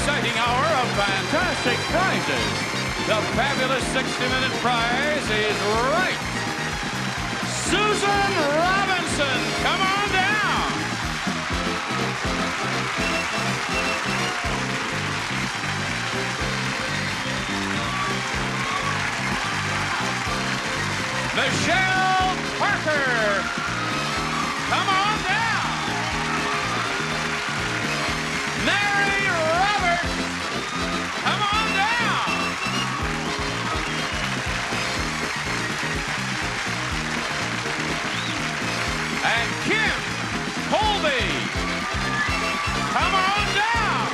exciting hour of fantastic prizes. The fabulous 60-minute prize is right. Susan Robinson, come on down. Michelle Parker, come on down. Mary Roberts, come on down. And Kim Colby, come on down.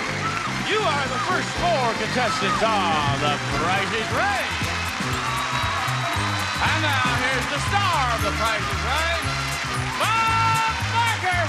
You are the first 4 contestants on The Price is Right. And now here's the star of The Price is Right, Bob Barker.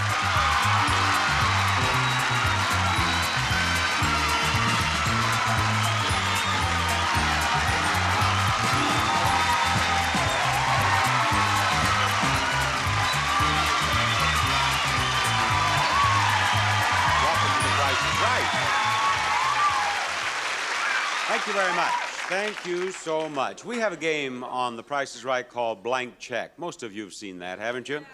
Thank you very much. Thank you so much. We have a game on The Price is Right called Blank Check. Most of you have seen that, haven't you?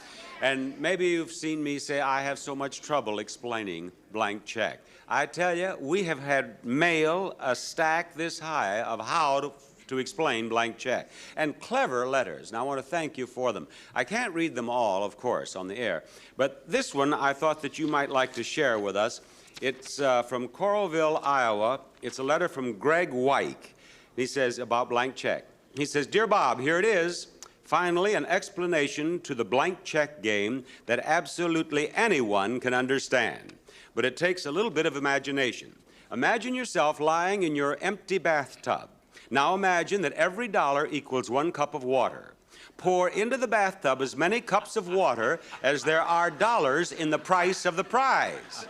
And maybe you've seen me say I have so much trouble explaining blank check. I tell you, we have had mail a stack this high of how to explain blank check. And clever letters. Now, I want to thank you for them. I can't read them all, of course, on the air. But this one I thought that you might like to share with us. It's from Coralville, Iowa. It's a letter from Greg Wyke. He says about blank check. He says, "Dear Bob, here it is. Finally, an explanation to the blank check game that absolutely anyone can understand. But it takes a little bit of imagination. Imagine yourself lying in your empty bathtub. Now imagine that every dollar equals 1 cup of water. Pour into the bathtub as many cups of water as there are dollars in the price of the prize.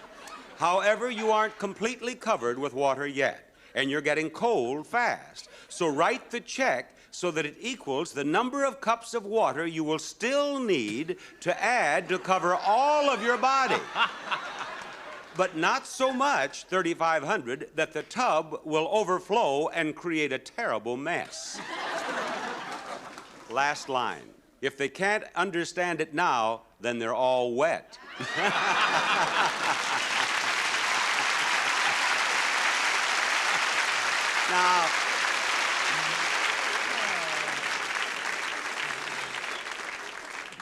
However, you aren't completely covered with water yet, and you're getting cold fast. So write the check so that it equals the number of cups of water you will still need to add to cover all of your body. But not so much, 3,500, that the tub will overflow and create a terrible mess." Last line. If they can't understand it now, then they're all wet. Now,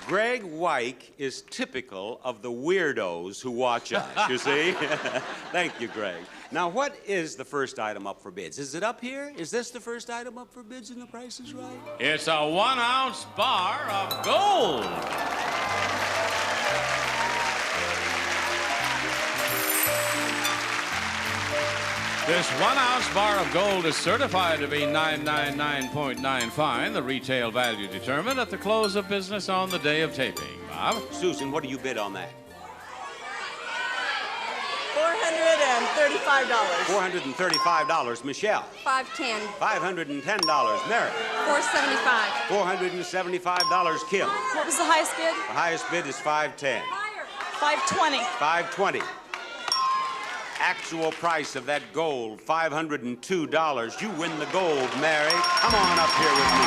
Greg Wyke is typical of the weirdos who watch us, you see? Thank you, Greg. Now, what is the first item up for bids? Is it up here? Is this the first item up for bids and The Price is Right? It's a 1-ounce bar of gold. This 1-ounce bar of gold is certified to be 999.9 fine, the retail value determined at the close of business on the day of taping. Bob? Susan, what do you bid on that? $435. $435. Michelle? $510. $510. Mary? $475. $475. Kim? What was the highest bid? The highest bid is $510. $520. $520. Actual price of that gold, $502. You win the gold, Mary. Come on up here with me.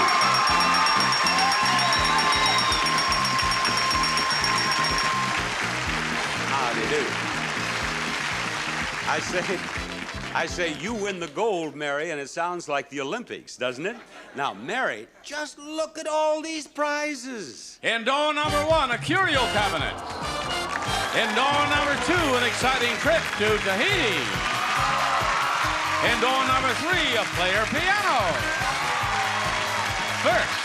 Howdy do. I say you win the gold, Mary, and it sounds like the Olympics, doesn't it? Now, Mary, just look at all these prizes. In door number 1, a curio cabinet. In door number 2, an exciting trip to Tahiti. In door number 3, a player piano. First,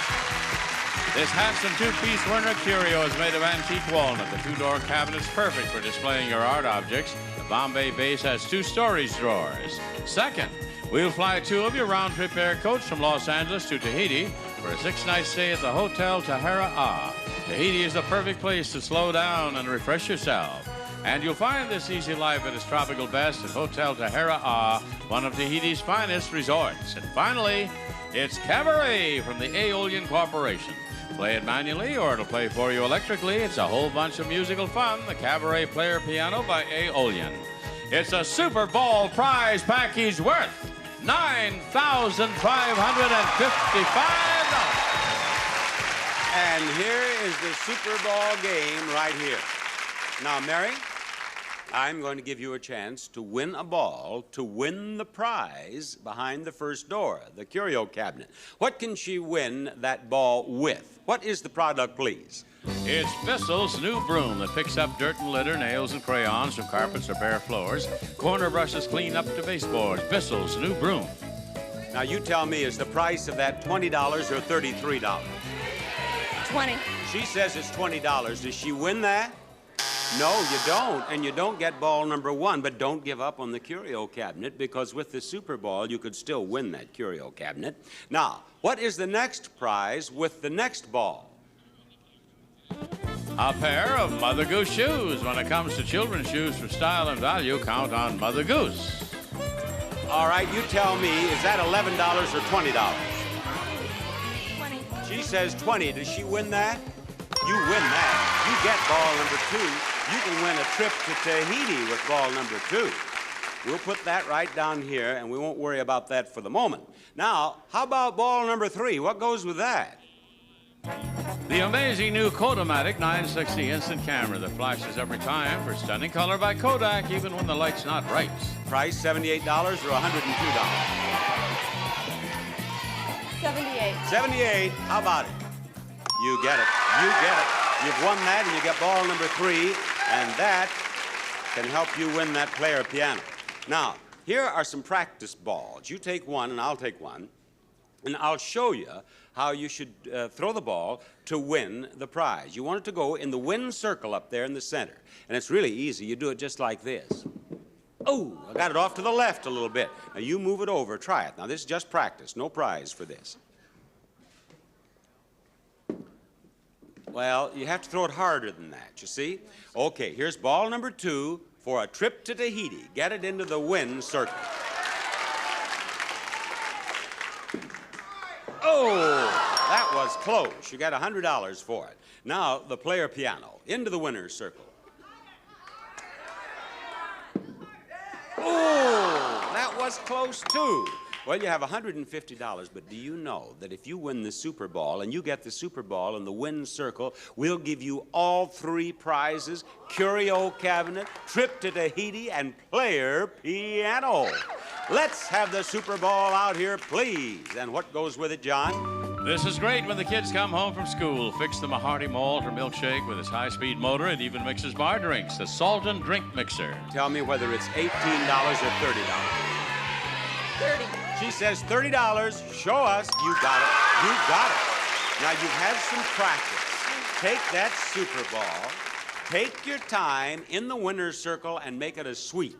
this handsome 2-piece Werner curio is made of antique walnut. The 2-door cabinet is perfect for displaying your art objects. The Bombay base has 2 storage drawers. Second, we'll fly 2 of your round-trip air coach from Los Angeles to Tahiti for a 6-night stay at the Hotel Tahara. Tahiti is the perfect place to slow down and refresh yourself. And you'll find this easy life at its tropical best at Hotel Tahara, one of Tahiti's finest resorts. And finally, it's Cabaret from the Aeolian Corporation. Play it manually or it'll play for you electrically. It's a whole bunch of musical fun. The Cabaret Player Piano by Aeolian. It's a Super Bowl prize package worth $9,555. And here is the Super Bowl game right here. Now, Mary, I'm going to give you a chance to win a ball, to win the prize behind the first door, the curio cabinet. What can she win that ball with? What is the product, please? It's Bissell's new broom that picks up dirt and litter, nails and crayons from carpets or bare floors. Corner brushes clean up to baseboards. Bissell's new broom. Now, you tell me, is the price of that $20 or $33? 20. She says it's $20. Does she win that? No, you don't. And you don't get ball number one, but don't give up on the curio cabinet, because with the Super Bowl, you could still win that curio cabinet. Now, what is the next prize with the next ball? A pair of Mother Goose shoes. When it comes to children's shoes for style and value, count on Mother Goose. All right, you tell me, is that $11 or $20? 20. She says 20. Does she win that? You win that. You get ball number 2. You can win a trip to Tahiti with ball number 2. We'll put that right down here, and we won't worry about that for the moment. Now, how about ball number 3? What goes with that? The amazing new Kodomatic 960 instant camera that flashes every time for stunning color by Kodak, even when the light's not right. Price $78 or $102? 78. 78. How about it? You get it. You get it. You've won that, and you get ball number 3, and that can help you win that player piano. Now, here are some practice balls. You take one, and I'll take one, and I'll show you how you should throw the ball to win the prize. You want it to go in the win circle up there in the center, and it's really easy. You do it just like this. Oh, I got it off to the left a little bit. Now, you move it over. Try it. Now, this is just practice. No prize for this. Well, you have to throw it harder than that, you see? Okay, here's ball number 2 for a trip to Tahiti. Get it into the win circle. Oh, that was close. You got $100 for it. Now, the player piano, into the winner's circle. Oh, that was close, too. Well, you have $150, but do you know that if you win the Super Bowl and you get the Super Bowl in the win circle, we'll give you all 3 prizes: curio cabinet, trip to Tahiti, and player piano. Let's have the Super Bowl out here, please. And what goes with it, John? This is great when the kids come home from school. Fix them a hearty malt or milkshake with its high-speed motor. It even mixes bar drinks, the Salt and Drink Mixer. Tell me whether it's $18 or $30. 30. She says $30. Show us. You got it. You got it. Now, you've had some practice. Take that Super Bowl, take your time in the winner's circle, and make it a sweep.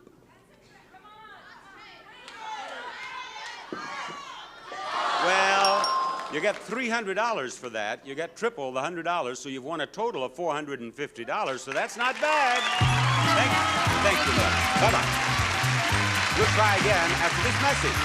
Well, you get $300 for that. You get triple the $100, so you've won a total of $450, so that's not bad. Thank you. Bye-bye. We'll try again after this message.